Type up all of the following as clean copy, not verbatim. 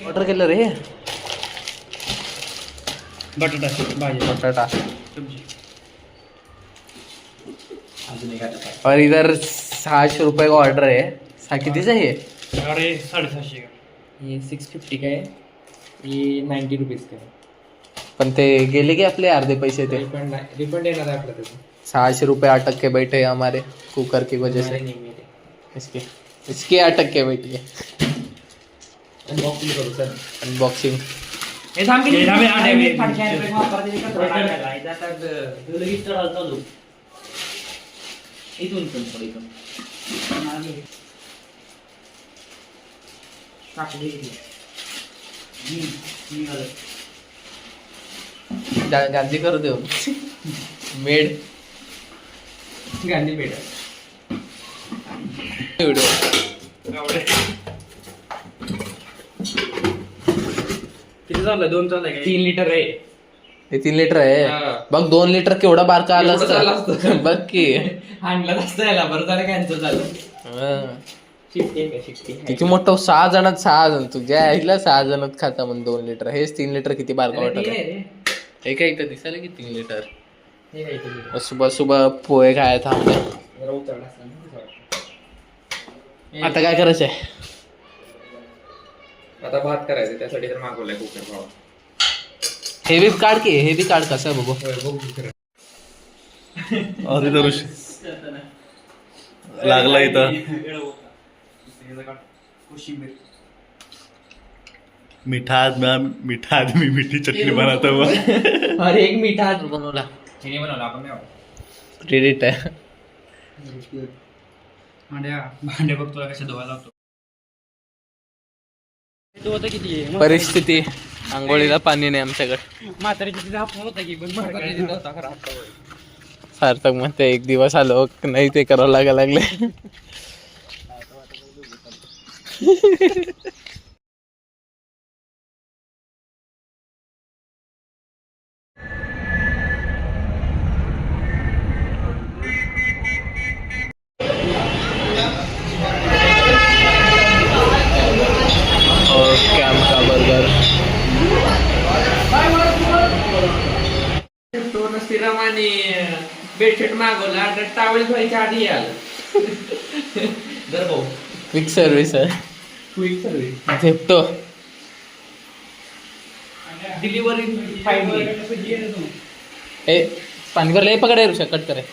Order केलं रे बटाटा भाजी बटाटा सब्जी. और इधर 600 रुपये का ऑर्डर है. कितीचं आहे अरे 750 का. ये 650 का है, ये 90 रुपीज़ का है. पण ते गेले की आपले अर्धे पैसे ते. रिफंड येणार आहे आपला त्याचा. 600 रुपये अटक के बैठे हैं हमारे कुकर की वजह से. नहीं मेरे. इसके इसके अटक के बैठे हैं. अनबॉक्सिंग करू सर. अनबॉक्सिंग. हे थांब की इथून पण थोडी कमी. गांधी करू देऊ मेड गांधी पेठ. व्हिडिओ. किती झालं? 2 चाललंय का? 3 लिटर आहे. हे 3 लिटर आहे. बघ 2 लिटर केवढा बारका आला एवढं झालं असतं. असतं. बघ की आणलं असतं याला, बरं झालं कॅन्सल झालं. हं. शिफ्टी आहे का शिफ्टी? किती मोठं 6 जणात 6 जण तुझ्या आईला 6 जणात खाता म्हणून 2 लिटर. हेच 3 लिटर किती बारका वाटत आहे. हे काय इथं दिसायला की 3 लिटर. सुबह सुबह पोहे खाया था हमने. आता काय करायचंय? आता भात करायचं, त्यासाठी तर मागवलाय कुकर भावा. हे बी काढ की. हे बी काढ कसं बघू. अरे दरुष लागला इथं. मीठा आदमी मीठी चटणी बनाता हुआ. अरे एक मीठा बनवला. हिने बनवलं, आपण नाही. क्रेडिट आहे. भांडे बघतो कशा धुवायला लागतो. होतं किती आहे? परिस्थिती आंघोळीला पाणी नाही आमच्याकडे. म्हातारीची तिथे हात होता की, पण म्हातारीची तिथे होता खरा हात. सार्थक म्हणते एक दिवस आलो नाही ते करावं लागायला लागले. और कैम का बर्गर. तो नसतीराम आणि बेडशीट मागवला, तर टावेल धुवायच्या आधी आलं. जर भाऊ क्विक सर्विस आहे. Quick service. झेपतो. Delivery 5 minute. ए पानी भर ले पकड़े रुषा कट करे.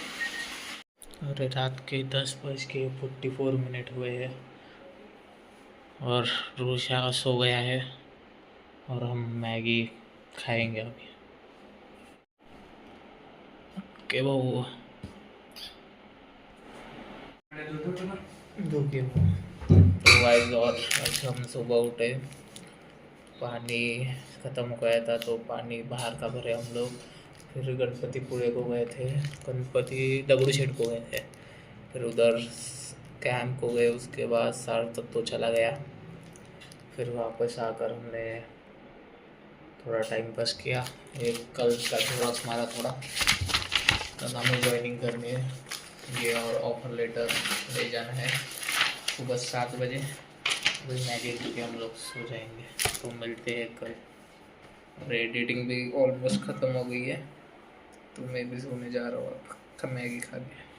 अरे रात के 10:44 हुए हैं और रुषा सो गया है और हम मैगी खाएंगे अभी. के वो गाइस और आज हम सुबह उठे, पानी ख़त्म हो गया था तो पानी बाहर का भरे हम लोग. फिर गणपतिपुरे को गए थे, गणपति दगड़ूशेठ को गए थे, फिर उधर कैंप को गए. उसके बाद सार्थक तो चला गया. फिर वापस आकर हमने थोड़ा टाइम पास किया. एक कल का झेरॉक्स मारा थोड़ा, कल हमें ज्वाइनिंग करनी है ये और ऑफर लेटर ले जाना है सुबह 7 बजे. वही मैगी खा के हम लोग सो जाएंगे. तो मिलते हैं कल. और एडिटिंग भी ऑलमोस्ट ख़त्म हो गई है तो मैं भी सोने जा रहा हूँ अब मैगी खा के.